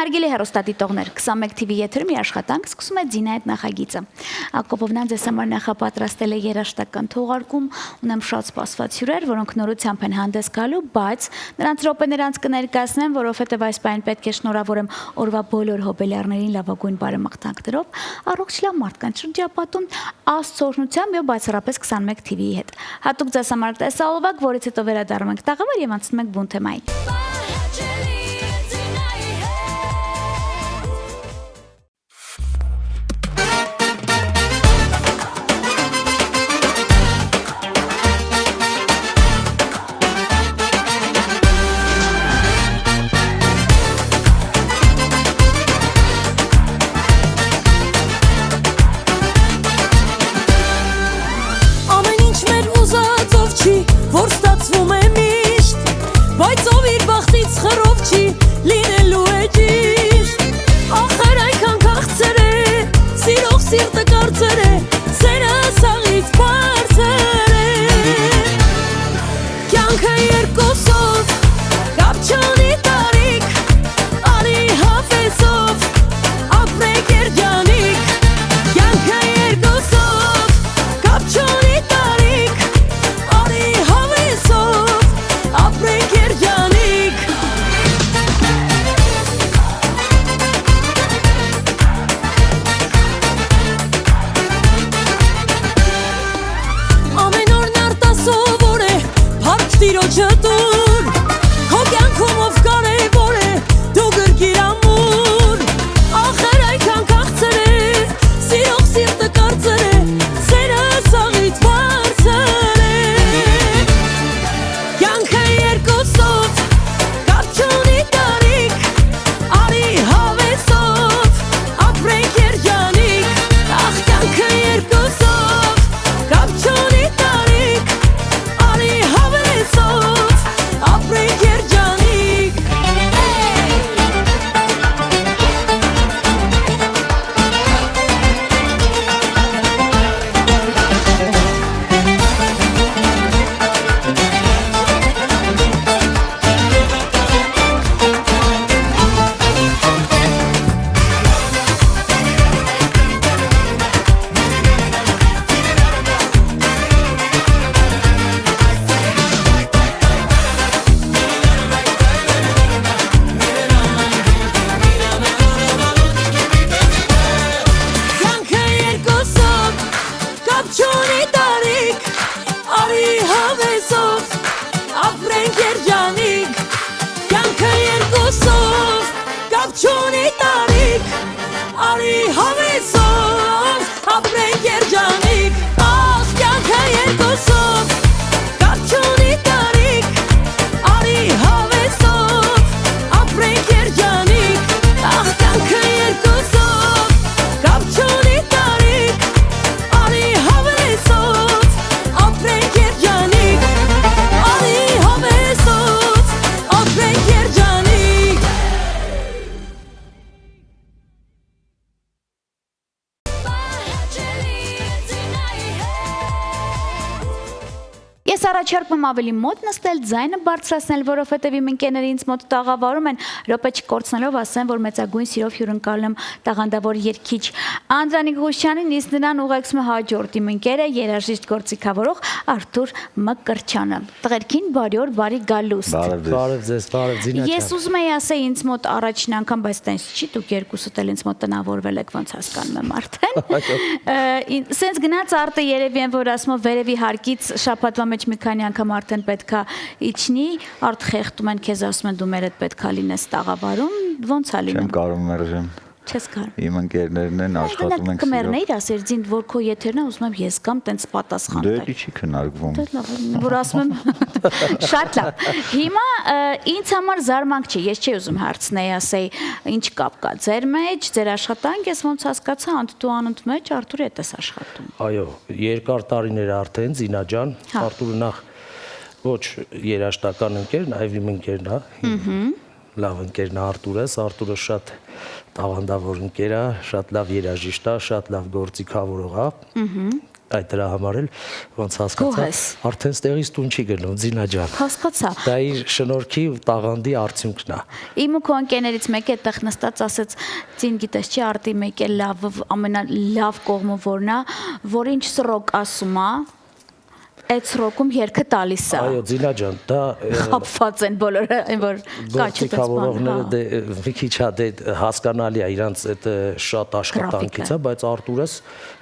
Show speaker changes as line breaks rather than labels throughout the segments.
Հարգելի հեռուստադիտողներ, 21 TV եթերում մի աշխատանք սկսում է Ձինա այդ նախագիծը։ Ակոպովնան ձեզ համար նախապատրաստել է երաժշտական թողարկում, ունեմ շատ սպասված հյուրեր, որոնք նորությամբ են հանդես գալու, բայց նրանց րոպեներ անց կներկայացնեմ, որովհետև այս պահին պետք է շնորհավորեմ օրվա բոլոր հոբելյարներին լավագույն բարեմաղթանքներով, առողջ լավ մարդկանց շրջապատում, Աստծո օրհնությամբ եւ բացառապես 21 TV-ի հետ։ Հատուկ ձեզ համար տեսահոլովակ, որից հետո վերադառնում ենք տաղավար եւ անցնում ենք բուն թեմային։
Որ ստացվում է միշտ, բայց ով իր բախտից խռով չի, լինելու է ճիշտ, ախր այնքան քաղցր է, սիրող սիրտը կարծր է, սերը սաղից բարձր է, կյանքը երկուսով, կապ չունի տարիք, արի հավեսով, ապրեք երջանիկ, կյանքը երկուսով, կապ չունի տարիք, ապրենք երջանիկ Ամեն օրն արտասովոր է Փառք Տիրոջը տուր Քո կյանքում ով կարևոր է Դու գրկիր ամուր Ախր այնքան քաղցր է Սիրող սիրտը կարծր է Սերը սաղից բարձր է Կյանքը երկուսով Կապ չունի տարիք Արի հավեսով Ապրենք երջանիկ Ախ կյանքը երկուսով Կապ չունի տարիք Արի հավեսով Ապրենք երջանիկ
Ես առաջարկում ավելի մոտ նստել, ձայնը բարձրացնել, որովհետև իմ ընկերները ինձ մոտ տաղավարում են, րոպե չկորցնելով ասեմ, որ մեծագույն սիրով հյուրընկալում եմ տաղանդավոր երգիչ Անդրանիկ Ղուշյանին, իսկ նրան ուղեկցում է հաջորդ իմ ընկերը, երաժիշտ գործիքավորող Արթուր Մկրտչյանը։ Տղերքին բարի օր, բարի գալուստ։
Բարև ձեզ, բարև Ձինա ջան։
Ես ուզում եի ասել ինձ մոտ առաջին անգամ, բայց տենց չի, դուք երկուսդ էլ ինձ մոտ տնավորվել եք, ոնց հասկանում եմ արդեն։ Սենց գնաց արտը երևի են, որ ասում վերևի հարկից շաբաթվա մեջ մի քանի անգամ արդեն պետքա իջնի, արդ խեղդում են քեզ, ասում են դու մեր հետ պետքա լինես տաղավարում, ոնց է լինում։
Չեմ կարող մերժեմ։
Չես կարող։
Իմ ընկերներն են աշխատում ենք սիրով։
Կմերներ ասեր ձին, որ քո եթերն է, ուզում եմ ես կամ տենց պատասխան տալ։
Դե չի քննարկվում։
Դե լավ, որ ասում եմ շատ լավ։ Հիմա ինձ համար զարմանք չի, ես չի ուզում հարցնել, ասեի, ինչ կապ կա ձեր մեջ, ձեր աշխատանք, ես ոնց հասկացա, անընդդու մեջ Արթուրի հետ ես աշխատում։
Այո, երկար տարիներ արդեն Ձինա ջան, Արթուրը նախ ոչ երաժշտական ընկեր, նաև իմ ընկերն է։ Լավ ընկերն է Արթուրս, Արթուրը շատ տաղանդավոր ընկեր է, շատ լավ երաժիշտ է, շատ լավ գործիքավորող է։ այդ դրա համար էլ ոնց հասկացա, արդեն ստեղից տուն չի գնում, Զինա ջան։
Հասկացա։
Դա իր շնորհքի ու տաղանդի արդյունքն է։
Իմ ու քո ընկերներից մեկը այդտեղ նստած ասեց, «Ձին գիտես չի, արտի մեկ է լավ, ամենալավ կողմը որն է, որ ինչ սրոկ ասում է, այդ սրոկում երգը տալիս է»։
Այո, Զինա ջան, դա
խապված են բոլորը, այն որ
գործիքավորողները մի քիչ հասկանալի է, իրանց այդ շատ աշխատանքից է, բայց Արտուրս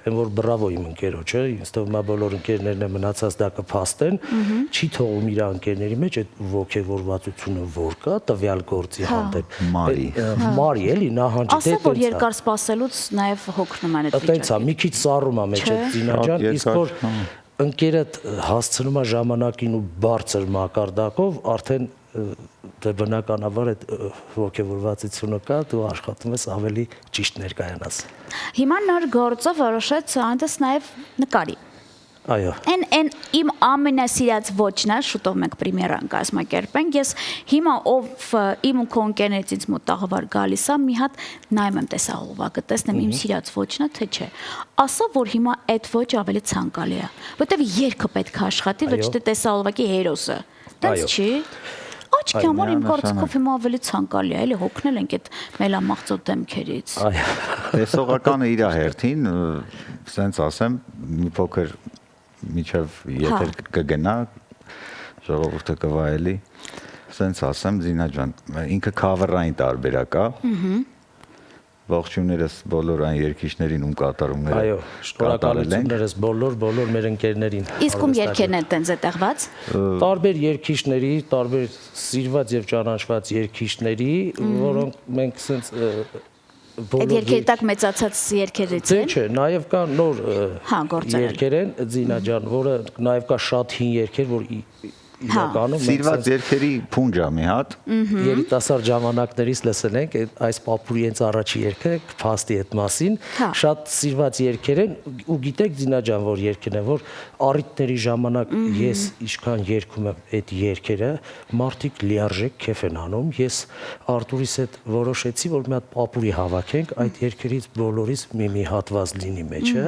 այն որ բրավո իմ ընկերոջը, ինձ թվում է բոլոր ընկերներն են մնացած դա կփաստեն, չի թողում իր ընկերների մեջ այդ ողջևորվածությունը որ կա տվյալ գործի հանդեպ։ Մարի էլի նա հանջի
ասա որ երկար սպասելուց նաև հոգնում են այդ վիճակը։
Տենց է, մի քիչ սառում է մեջ այդ Զինա ջան, իսկ որ ընկերդ հասցնում է ժամանակին ու բարձր մակարդակով, արդեն դե բնականաբար այդ ողջևորվածությունը կա, դու աշխատում ես ավելի ճիշտ ներկայանաս։
Հիմա նոր գործը որոշեց այնտես նաև նկարի։
Այո։
Այն իմ ամենասիրած ոճն է, շուտով մենք պրեմիերան կազմակերպենք։ Ես հիմա ով իմ ու քո ընկերներից ինձ մոտ տաղավար գալիս է, մի հատ նայում եմ տեսահոլովակը, տեսնեմ իմ սիրած ոճն է, թե չէ։ Ասա որ հիմա այդ ոճը ավելի ցանկալի է, որտեվ երգը պետք է աշխատի, ոչ թե տեսահոլովակի հերոսը։ Դες չի։ Աչքի համար իմ կարծիքով հիմա ավելի ցանկալի է, էլի հոգնել ենք այդ մելամաղձո դեմքերից։
Այո։
Տեսողականը իր հերթին, սենց ասեմ, մի փոքր միջև եթե կգնա ժողովուրդը կվայելի, սենց ասեմ, Զինա ջան, ինքը քավերային տարբերակ է։ Ողջույններս բոլոր այն երգիչներին ում կատարումները։
Այո, շնորհակալություններս բոլոր մեր ընկերներին։
Իսկ ում երգերն են տենց այդտեղված։
Տարբեր երգիչների, տարբեր սիրված եւ ճանաչված երգիչների, որոնք մենք սենց
այդ երգերի տակ մեծացած երգերից են։
Չէ, նաև կա նոր երգեր են, Զինա ջան, որը նաև կա շատ հին երգեր, որ իրականում
սիրված երգերի փունջ է մի հատ։
Երիտասարդ ժամանակներից լսել ենք այս Պապուրի հենց առաջի երգը, փաստի այդ մասին, շատ սիրված երգեր են ու գիտեք Զինա ջան, որ երգն է, որ առիթների ժամանակ ես ինչքան երգում եմ այդ երգերը, մարդիկ լիարժեք քեֆ են անում։ Ես Արտուրիս հետ որոշեցի, որ մի հատ Պապուրի հավաքենք, այդ երգերից բոլորից մի հատված լինի մեջը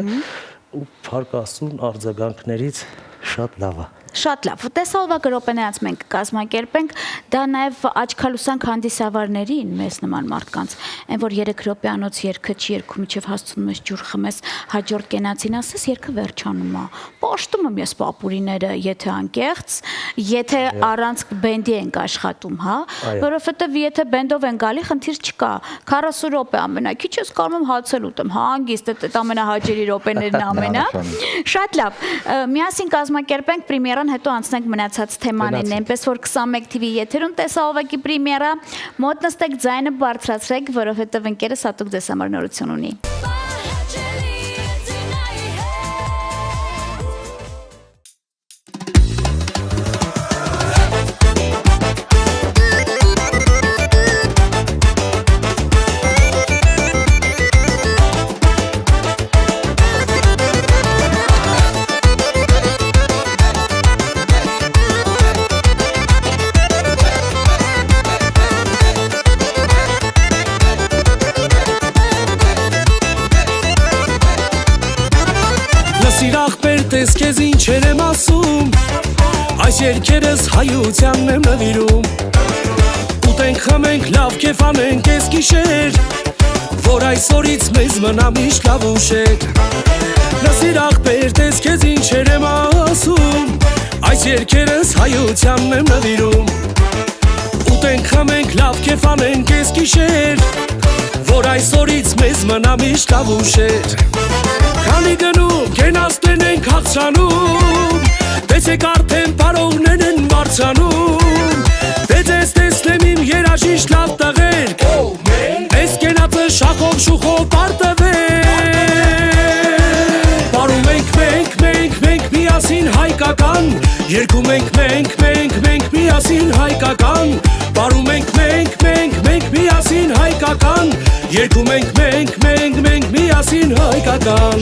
ու փառք Աստծուն արձագանքներից շատ լավ է։
Շատ լավ, տեսահոլովակը րոպեներած մենք կազմակերպենք, դա նաև աչքալուսանք հանդիսավարներին, մեզ նման մարդկանց, այն որ 3 րոպեանոց երգը չի երգում, մինչև հասցնում ես ջուր խմես, հաջորդ կենացին ասես երգը վերջանում է։ Պաշտում եմ ես պապուրիները, եթե անկեղծ, եթե առանց բենդի ենք աշխատում, հա, որովհետև եթե բենդով են գալի, խնդիր չկա։ 40 րոպե ամենակիչ ես կարող եմ հացել ուտեմ, հանգիստ, այդ ամենահաճելի րոպեներն ամենա։ Շատ լավ։ Միասին կազմակերպենք պրեմիերան, հետո անցնենք մնացած թեմանին, այնպես որ 21 TV եթերում տեսահոլովակի պրեմիերա, մոտ նստեք, ձայնը բարձրացրեք, որովհետև ընկերս հատուկ ձեզ համար նորություն ունի։
Ես քեզ ինչեր եմ ասում, այս երգերս հայությանն եմ նվիրում, ուտենք խմենք լավ կեֆ անենք ես գիշեր, որ այսօրից մեզ մնա միշտ լավ ուշեր, լսիր աղբեր տես քեզ ինչեր եմ ասում, այս երգերս հայությանն եմ նվիրում, ուտենք խմենք լավ կեֆ անենք ես գիշեր, որ այսօրից մեզ մնա միշտ լավ ուշեր, քանի գնում գենաստեն ենք հացանում, տեսեք արդեն պարողներ են վարձանում, դե ձեզ տեսնեմ իմ երաժիշտ լավ տղերք, ես կենացը շախով շուխով պարտվեր, պարում ենք մենք միասին հայկական, երկում ենք մենք միասին հայկական, պարում ենք մենք միասին հայկական, երկում ենք մենք միասին հայկական։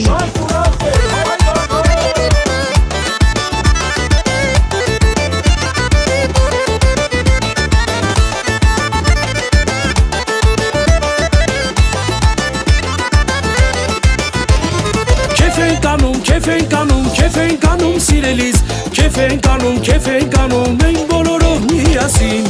Քեֆ Քեֆ ենք անում սիրելիս Քեֆ ենք անում մենք բոլորով միասին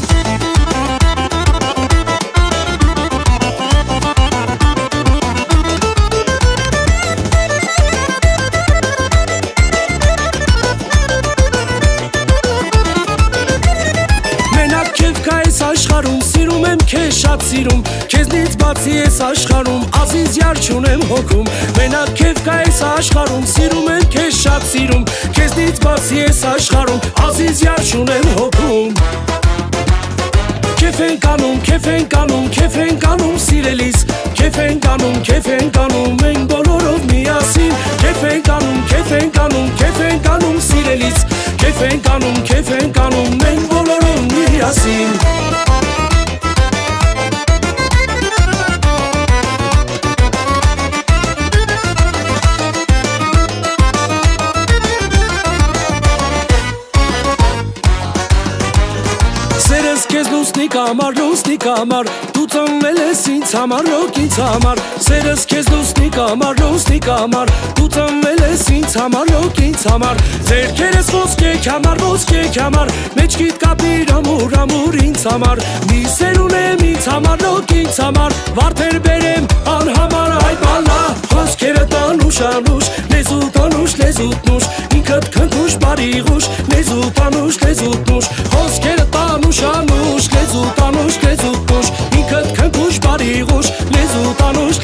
Մենակ քեֆ կա ես աշխարհում Սիրում եմ քեզ շատ սիրում Քեզնից բացի ես աշխարհում Ազիզ յար չունեմ հոգում Մենակ քեֆ կա ես աշխարհում Սիրում եմ քեզ շատ սիրում Քեզնից բացի ես աշխարհում Ազիզ յար չունեմ հոգում Քեֆ ենք անում սիրելիս Քեֆ ենք անում մենք բոլորով միասին Քեֆ ենք անում սիրելիս Քեֆ ենք անում մենք բոլորով միասին Սերս քեզ լուսնի կամար Դու ծնվել ես ինձ համար լոկից համար Սերս քեզ լուսնի կամար Դու ծնվել ես ինձ համար լոկից համար Ձերքերս ոսկե քամար Մեջքիդ կապիր ամուր ինձ համար Մի սեր ունեմ ինձ համար լոկից համար Վարդեր բերեմ անհամար այ բալա Խոսքերը տանուշ Լեզուտ նուշ Ինքդ քնքուշ բարիղուշ Լեզուտ նուշ Խոսքերը տանուշ Լեզուտ նուշ Ինքդ քնքուշ բարիղուշ Լեզուտ նուշ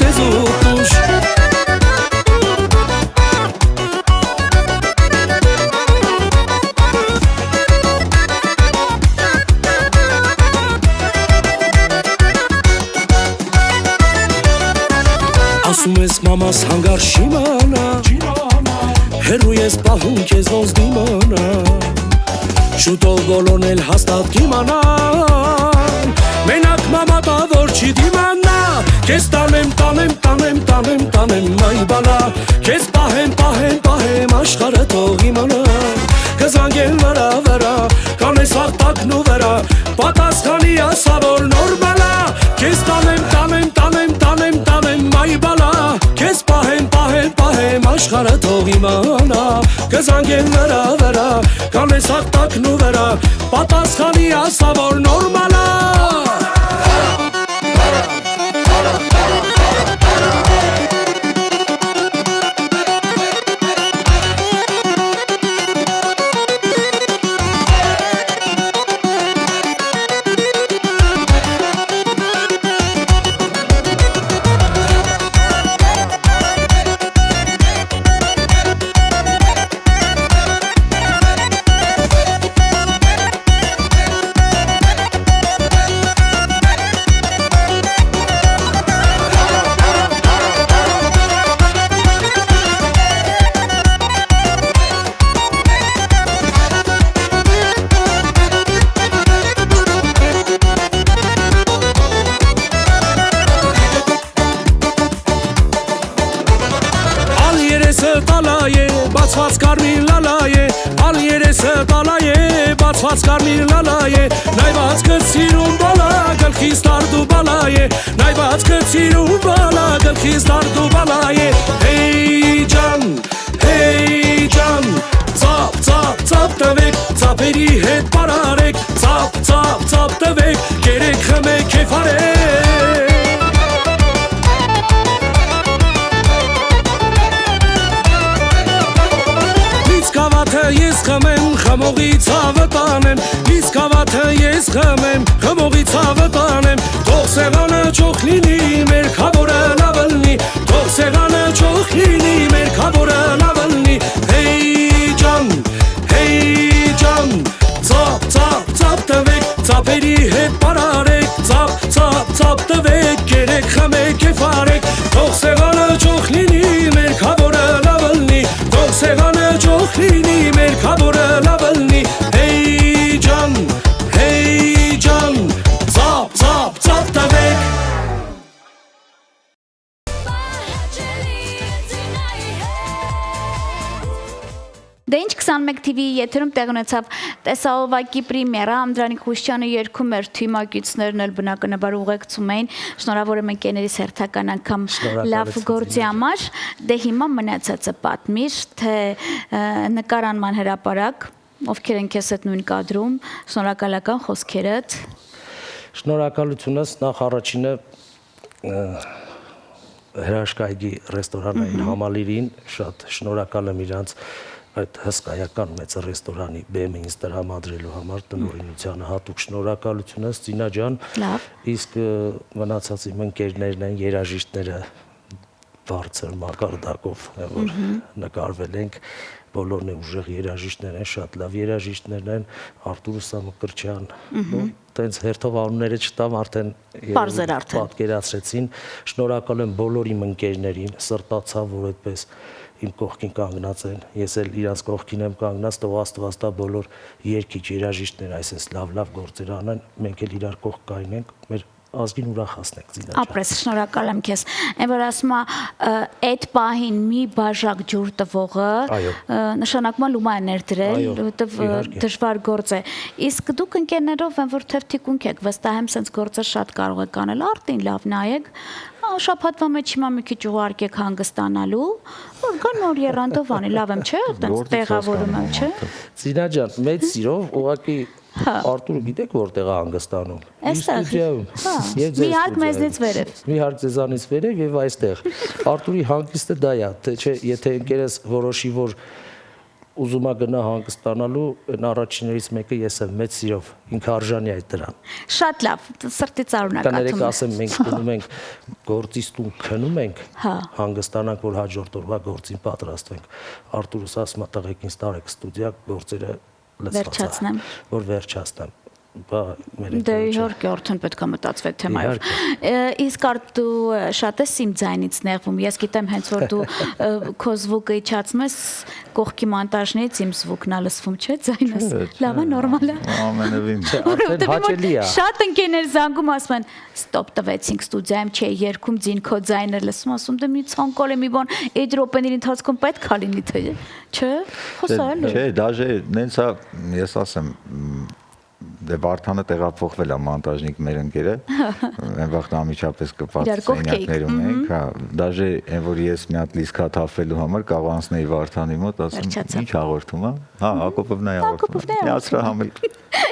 Ասում ես մամաս հանգար շիմանա Հերու ես պահում քեզ ոնց դիմանա Շուտով բոլորն էլ հաստատ կիմանան Մենակ մամա տա որ չի դիմանա Քեզ տանեմ այ բալա Քեզ պահեմ աշխարհը թող իմանա Կզանգեն վրա Կանես հաղթակն ու վրա Պատասխանի ասա որ նորմալա Քեզ տանեմ այ բալա Քեզ պահեմ աշխարհը թող իմանա Կզանգեն վրա Կանես հաղթակն ու վրա Պատասխանի ասա որ նորմալա Բացված կարմիր լալայե Ալ երեսը տալայե Բացված կարմիր լալայե Նայված կծիրում բալա Գլխիս տարդու բալայե Նայված կծիրում բալա Գլխիս տարդու բալայե Հեյ ջան Ծապ տվեք Ծապերի հետ պարարեք Ծապ տվեք Կերեք խմեք կեֆ արեք Ես խմեմ, խմողի ցավը տանեմ Իսկ հավատը ես խմեմ, խմողի ցավը տանեմ Թող սեղանը ճոխ լինի, մեր քավորը լավ լինի Թող սեղանը ճոխ լինի, մեր քավորը լավ լինի Հեյ ջան Ծապ տվեք, ծապերի հետ պարարեք Ծապ տվեք, կերեք խմեք կեֆ արեք Թող սեղանը ճոխ լինի, մեր քավորը լավ լինի Թող սեղանը ճոխ լինի մեր քավորը լավ լինի Հեյ ջան Ծապ տվեք
Դե ինչ 21 TV-ի եթերում տեղ ունեցավ տեսահոլովակի պրեմիերա, Անդրանիկ Հուշյանը երգում էր, թիմակիցներն էլ բնականաբար ուղեկցում էին։ Շնորհավոր եմ ընկերներիս հերթական անգամ լավ գործի համար։ Դե հիմա մնացածը պատմիր, թե նկարանման հրապարակ, ովքեր են քեզ հետ նույն կադրում, շնորհակալական խոսքերդ։
Շնորհակալությունս նախ առաջինը հրաշքայգի ռեստորանային համալիրին, շատ շնորհակալ եմ իրանց այդ հսկայական մեծ ռեստորանի բեմը ինձ տրամադրելու համար, տնօրինությանը հատուկ շնորհակալությունս, Ծինա ջան, իսկ մնացած իմ ընկերներն են, երաժիշտները բարձր մակարդակով, որ նկարվել ենք, բոլորն ուժեղ երաժիշտներ են, շատ լավ երաժիշտներ են, Արտուր Սամկրչյան, տենց հերթով անունները չտամ, արդեն պատկերացրեցին, շնորհակալ եմ բոլոր իմ ընկերներին, սրտացավ, որ այդպես իմ կողքին կանգնած են, ես էլ իրանց կողքին եմ կանգնած, թող Աստված տա բոլոր երգիչ երաժիշտներ այսպես լավ գործեր անեն, մենք էլ իրար կողք կայնենք, մեր ազգին ուրախացնենք Ծինա ջան։
Ապրես, շնորհակալ եմ քեզ։ Այն որ ասում է այդ պահին մի բաժակ ջուր տվողը նշանակում է լումա է ներդրել, որովհետև դժվար գործ է։ Իսկ դուք ընկերներով այն որ թեփթիկունք եք, վստահ եմ sense գործը շատ կարող եք անել, արտին լավ նայեք, շաբաթվա մեջ հիմա մի քիչ ուղարկեք հանգստանալու, որ կա նոր երանդով անի, լավ եմ, չէ՞, այդպես տեղավորում եմ, չէ՞։
Ծինա ջան, մեծ սիրով ուղղակի Արտուրը գիտեք որտեղ է հանգստանում։
Այստեղ։ Մի հարկ մեզնից վերև։
Մի հարկ ձեզանից վերև եւ այստեղ։ Արտուրի հանգիստը դա է, թե չէ, եթե ընկերս որոշի որ ուզում է գնա հանգստանալու, այն առաջիններից մեկը ես եմ մեծ սիրով, ինքը արժանի է դրան։
Շատ լավ, սրտից արունակաթում։
Կներեք ասեմ, մենք գնում ենք գործից տուն քնում ենք, հանգստանանք, որ հաջորդ օրվա գործին պատրաստվենք։ Արտուրս ասում է տղեկ ինձ տարեք ստուդիա, գործերը
վերջացնեմ,
որ վերջացնեմ։
Դե իհարկե արդեն պետք է մտածվեք թեմայով։ Իսկ դու շատ ես իմ ձայնից նեղվում։ Ես գիտեմ հենց որ դու քո զվուկը իջացնում ես, կողքի մոնտաժներից իմ զվուկն է լսվում, չէ՞, ձայնս։ Լավ է, նորմալ է։
Ամենևին։
Արդեն հաճելի է։
Շատ ընկերներ զանգում ասում են, ստոպ տվեցինք ստուդիայում, չէ, երգում ձին քո ձայնը լսում, ասում դե մի ցանկալ է մի բան, այդ րոպեների ընթացքում պետք է լինի թե, չէ՞։ Խոսալու։
Չէ, դաժե նենց է, ես ասեմ դե Վարդանը տեղափոխվել է մոնտաժնիկ մեր ընկերը, այն վաղ անմիջապես կպած սենյակներում ենք, հա, դաժե այն որ ես մի հատ լիսկա թափվելու համար կարող անցնեի Վարդանի մոտ, ասում ինչ հաղորդում է, հա, Հակոբովնայի հաղորդում, միացրա համել։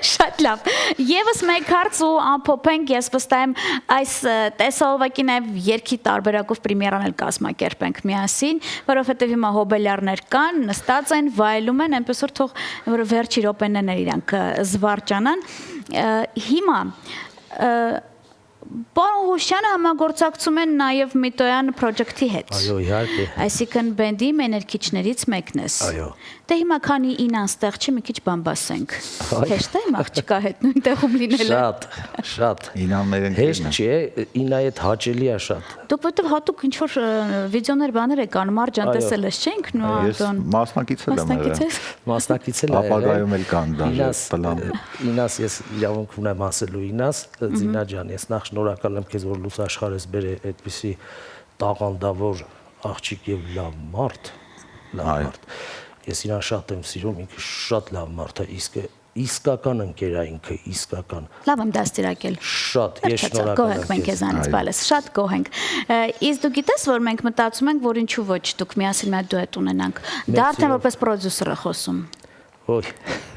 Շատ լավ։ Եվս մեկ հարց ու ամփոփենք, ես վստահ եմ այս տեսահոլովակի նաև երգի տարբերակով պրեմիերան էլ կազմակերպենք միասին, որովհետև հիմա հոբելյարներ կան, նստած են, վայելում են, այնպես որ թող որ վերջի րոպեներն են իրանք զվարճանան։ Հիմա Պարոն Հուշյանը համագործակցում են նաև Միտոյան պրոջեկտի հետ։
Այո, իհարկե։
Այսինքն բենդի մեներքիչներից մեկն ես։
Այո։
Դե հիմա քանի ինան ստեղ չի մի քիչ բան բասենք։ Հեշտ է իմ աղջիկա հետ նույն տեղում լինելը։
Շատ։
Ինան մեր ընկերն է։
Հեշտ չէ, ինայի հետ հաճելի է շատ։
Դուք որտեվ հատուկ ինչ որ վիդեոներ բաներ եք անում, Մարջան տեսել ես, չէ՞, ինքն ու Անդոն։
Մասնակից եմ եղել։
Մասնակից եմ եղել։
Ապագայում էլ կան դաժե պլան։
Ինաս ես իրավունք ունեմ ասելու Ինաս, Ծինա ջան, ես նախ շնորհակալ եմ քեզ որ լույս աշխարհես բերե այդպիսի տաղանդավոր աղջիկ եւ լավ մարդ, լավ մարդ։ Ես իրան շատ եմ սիրում, ինքը շատ լավ մարդ է, իսկական ընկեր է ինքը, իսկական։
Լավ եմ դաստիարակել։
Շատ, ես շնորհակալ եմ։
Գոհ ենք մենք քեզանից, բալես, շատ գոհ ենք։ Իսկ դու գիտես, որ մենք մտածում ենք, որ ինչու ոչ, դուք միասին մի դուետ ունենանք։ Դա արդեն որպես պրոդյուսեր է խոսում։
Ոյ։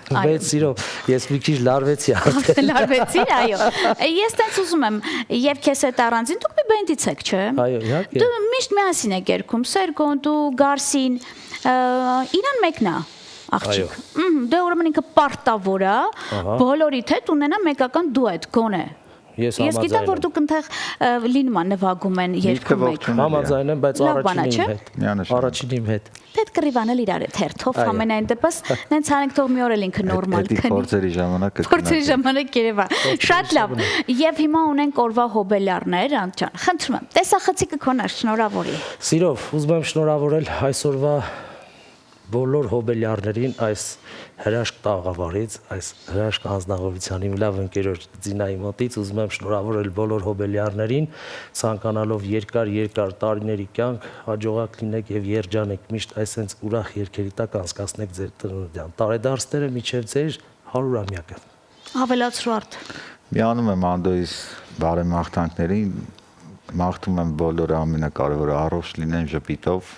Բայց սիրով, ես մի քիչ լարվեցի արդեն։
Լարվեցի, այո։ Ես տենց ուզում եմ, եւ քեզ հետ առանձին դուք մի բենդից եք, չէ՞։
Այո, իհարկե։
Դու միշտ միասին եք երգում, Սերգոն, դու, Գարսին, իրան մեկն է աղջիկ։ Դե ուրեմն ինքը պարտավոր է բոլորիդ հետ ունենա մեկական դուետ, գոնե։ Ես գիտեմ, որ դուք ընթեղ լինում են նվագում են երգում եք։
Համաձայն եմ, բայց առաջին իմ հետ։
Պետք է ռիվանել իրար հետ հերթով ամենայն դեպս նենց անենք թող մի օր էլ ինքը նորմալ քնի։
Փորձերի ժամանակ
Փորձերի ժամանակ Երևա։ Շատ լավ։ Եվ հիմա ունենք օրվա հոբելյարներ, Անդյան։ Խնդրում եմ, տեսախցիկը քոնաշ, շնորհավորի։
Սիրով, ուզում եմ շնորհավորել այսօրվա բոլոր հոբելյարներին այս հրաշք տաղավարից, այս հրաշք անձնավորության իմ լավ ընկերոջ Ձինայի մոտից ուզում եմ շնորհավորել բոլոր հոբելյարներին, ցանկանալով երկար տարիների կյանք, հաջողակ լինեք եւ երջանեք, միշտ այսպես ուրախ երգերի տակ անցկացնեք ձեր ծննդյան տարեդարձները միջև ձեր 100-ամյակը։
Ավելացրու արդ։
Միանում եմ Անդոյիս բարեմաղթանքներին, մաղթում եմ բոլորը ամենակարևորը առողջ լինեն ժպիտով։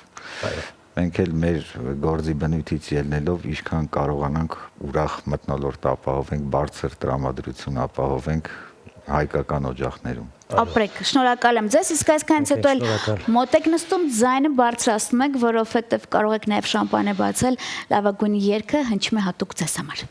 Մենք էլ մեր գործի բնույթից ելնելով ինչքան կարողանանք ուրախ մթնոլորտ ապահովենք, բարձր տրամադրություն ապահովենք հայկական օջախներում։
Ապրեք, շնորհակալ եմ ձեզ, իսկ այսքանից հետո էլ մոտ եք նստում, ձայնը բարձրացնում եք, որովհետև կարող եք նաև շամպանե բացել, լավագույն երգը հնչում է հատուկ ձեզ համար։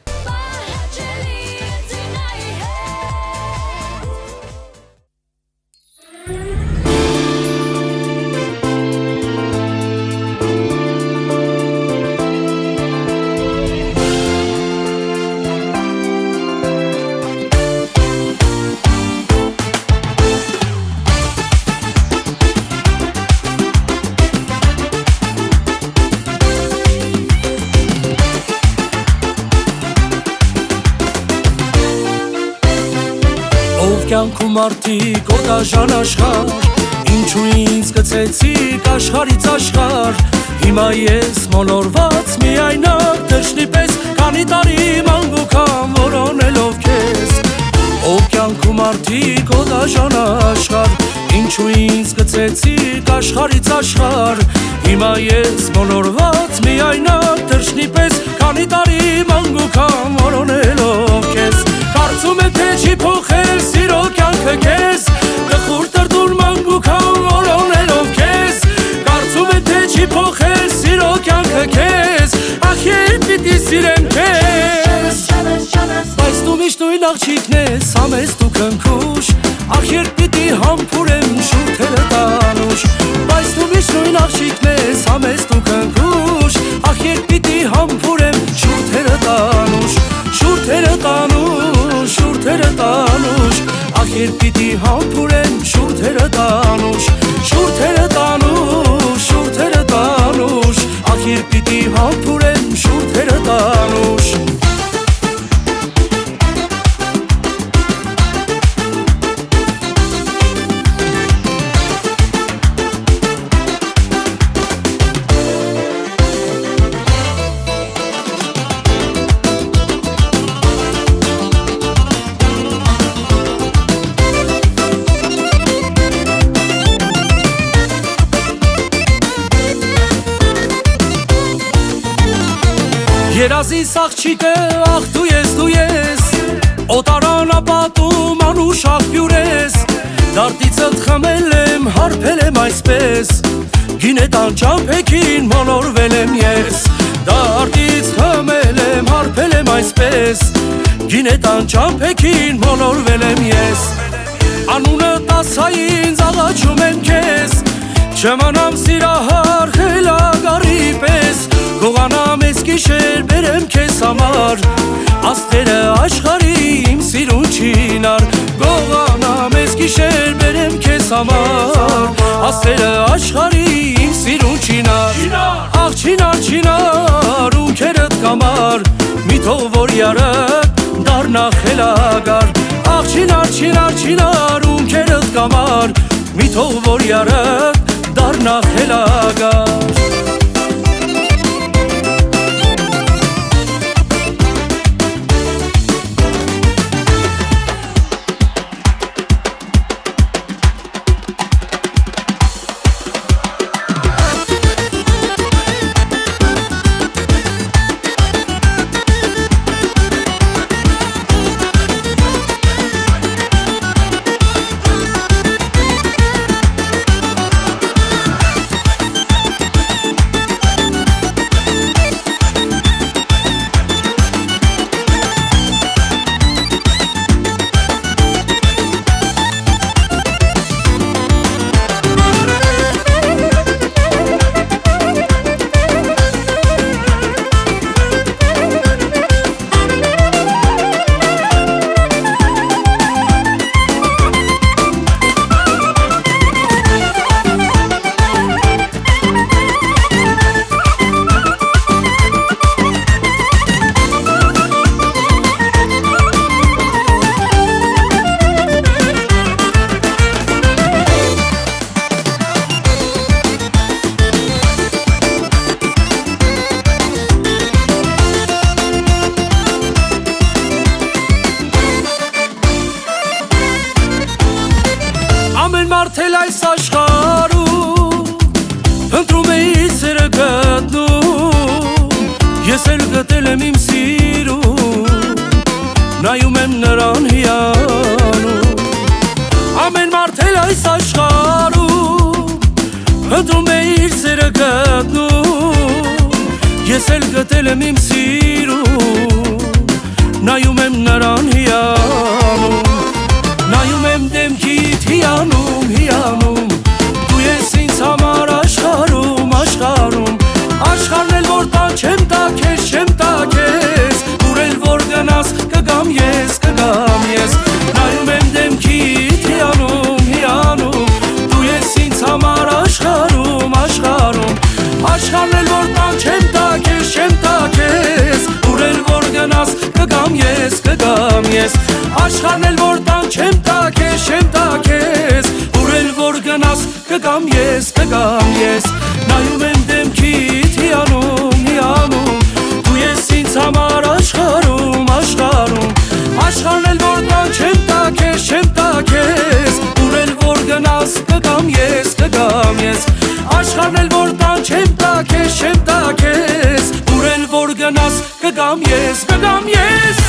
Կյանքում արդիկ օդաժան աշխար Ինչու ինձ կցեցիք աշխարից աշխար Հիմա ես մոլորված միայնակ թշնի պես Քանի տարի մանգուքամ որոնելով քեզ Ով կյանքում արդիկ օդաժան աշխար Ինչու ինձ կցեցիք աշխարից աշխար Հիմա ես մոլորված միայնակ թշնի պես Քանի տարի մանգուքամ որոնելով քեզ Կարծում եմ թե չի փոխել սիրո կյանքը քեզ Տխուր տրտուր մանգուքամ որոնելով քեզ Կարծում եմ թե չի փոխել սիրո կյանքը քեզ Ախ երբ պիտի սիրեմ քեզ Բայց դու միշտ նույն աղջիկն ես համես դու քնքուշ Ախ երբ պիտի համբուրեմ շուրթերը տանուշ Բայց դու միշտ նույն աղջիկն ես համես դու քնքուշ Ախ երբ պիտի համբուրեմ շուրթերը տանուշ Շուրթերը տանուշ, շուրթերը տանուշ Ախ երբ պիտի համբուրեմ շուրթերը տանուշ Շուրթերը տանուշ, շուրթերը տանուշ Ախ երբ պիտի համբուրեմ շուրթերը տանուշ Երազիս աղջիկը, աղ դու ես Օտարանապատում անուշ աղբյուր ես Դարտիցըտ խմել եմ, հարբել եմ այսպես Գինետան ճամփեքին մոլորվել եմ ես Դարտից խմել եմ, հարբել եմ այսպես Գինետան ճամփեքին մոլորվել եմ ես Անունը տասա ինձ աղաչում եմ քեզ Չմանամ սիրահար խելագարի պես Գողանամ ես գիշեր բերեմ քեզ համար Աստղերը աշխարի իմ սիրուն չինար Գողանամ ես գիշեր բերեմ քեզ համար Աստղերը աշխարի իմ սիրուն չինար Աղ չինար, չինար ու քերդ կամար Մի թող որ յարդ դառնա խելագար Աղ չինար, չինար, չինար ու քերդ կամար Մի թող որ յարդ դառնա խելագար
Փնտրում է իր սերը գտնում, ես էլ գտել եմ իմ սիրուն, նայում եմ նրան հիանում, նայում եմ դեմքիդ հիանում, հիանում, դու ես ինձ համար աշխարհում, աշխարհում, աշխարհն էլ որ տան չեմ տա քեզ, չեմ տա քեզ, ուր էլ որ գնաս կգամ ես, կգամ ես, նայում եմ դեմքիդ հիանում, հիանում, դու ես ինձ համար աշխարհում, աշխարհում, աշխարհն էլ որ տան չեմ տա քեզ, չեմ տա քեզ, ուր էլ որ գնաս կգամ ես, կգամ ես, աշխարհն էլ որ տան չեմ տա քեզ, չեմ տա քեզ, ուր էլ որ գնաս կգամ ես, կգամ ես, նայում եմ դեմքիդ հիանում, հիանում, դու ես ինձ համար աշխարհում, աշխարհում, աշխարհն էլ որ տան չեմ տա քեզ, չեմ տա քեզ, ուր էլ որ գնաս կգամ ես, կգամ ես, աշխարհն էլ որ տան չեմ տա քեզ, չեմ տա քեզ, ուր էլ որ գնաս կգամ ես, կգամ ես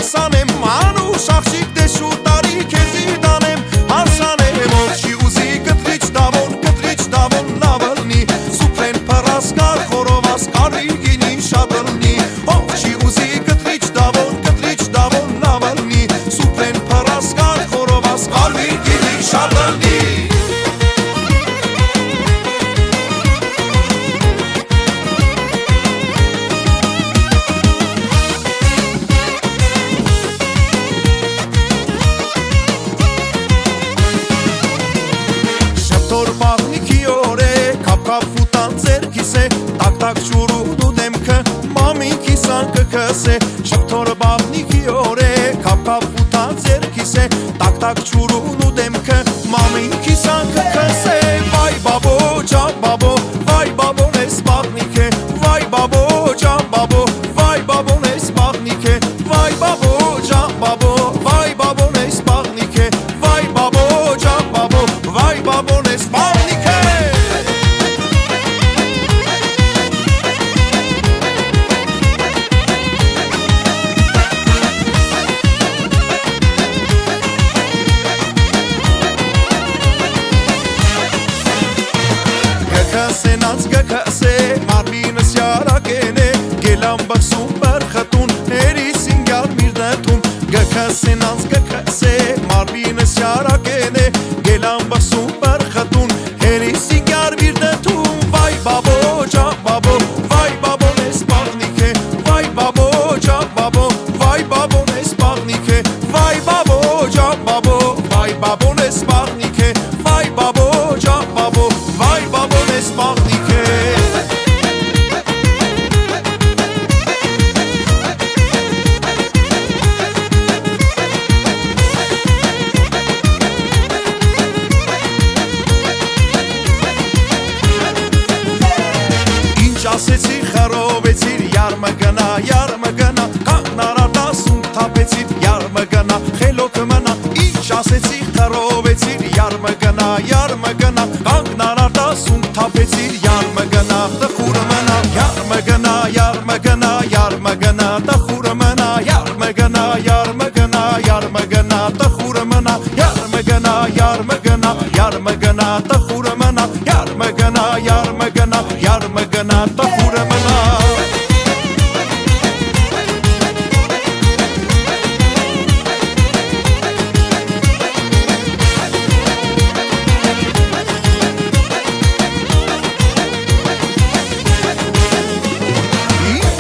հասանեմ անուշ աղջիկ դե շուտ տարի քեզի տանեմ հասանեմ ողջի ուզի կտրիչ դավոն նավալնի սուպլեն պարասկար խորովաս կարի գինի շատլնի ողջի ուզի կտրիչ դավոն նավալնի սուպլեն պարասկար խորովաս կարի գինի շատլնի Շփթոր բաղնիքի օրե կապ ֆուտան ձերքիս է տակ ճուրուն ու դեմքը մամինքի սանկը քսե Շփթոր բաղնիքի օրե կապ ֆուտան ձերքիս է տակ ճուրուն ու դեմքը մամինքի սանկը քսե վայ բաբո ջան բաբո վայ բաբոն էս բաղնիք է վայ բաբո ջան բաբո վայ բաբոն էս բաղնիք է վայ բաբո ջան բաբո վայ բաբոն էս բաղնիք է վայ բաբո ջան բաբո վայ բաբոն էս բաղնիք է Գքսե մարմինս յարակեն է գելան բխսում բրխտուն հերիսին գարմիր դետում Գքսե մարմինս յարակեն է գելան բխսում բրխտուն հերիսին գարմիր դետում Վայ բաբո ջան բաբո վայ բաբոն էս բաղնիք է վայ բաբո ջան բաբո վայ բաբոն էս բաղնիք է վայ բաբո ջան բաբո վայ բաբոն էս բաղնիք է վայ բաբո ջան բաբո վայ բաբոն էս բաղնիք է Ինչ ասեցի խռովեցիր յարմը գնա կանարատասում թափեցիր յարմը գնա խելոք մնա Ինչ ասեցի խռովեցիր յարմը գնա կանարատասում թափեցիր յարմը գնա տխուրը մնա յարմը գնա տխուրը մնա յարմը գնա տխուրը մնա յարմը գնա տխուրը մնա յարմը գնա տխուրը մնա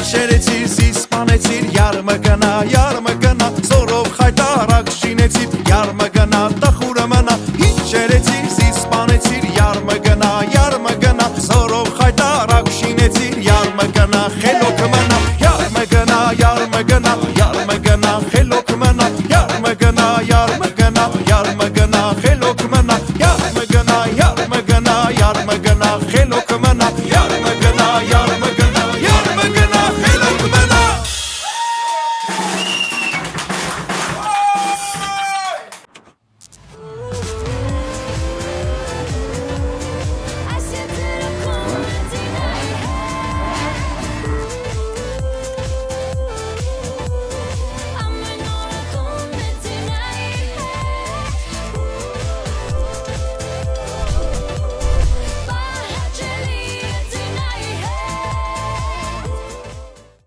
Շերեցիր զիսպանեցիր յարմը գնա զորով խայտարակ շինեցիր յարմը գնա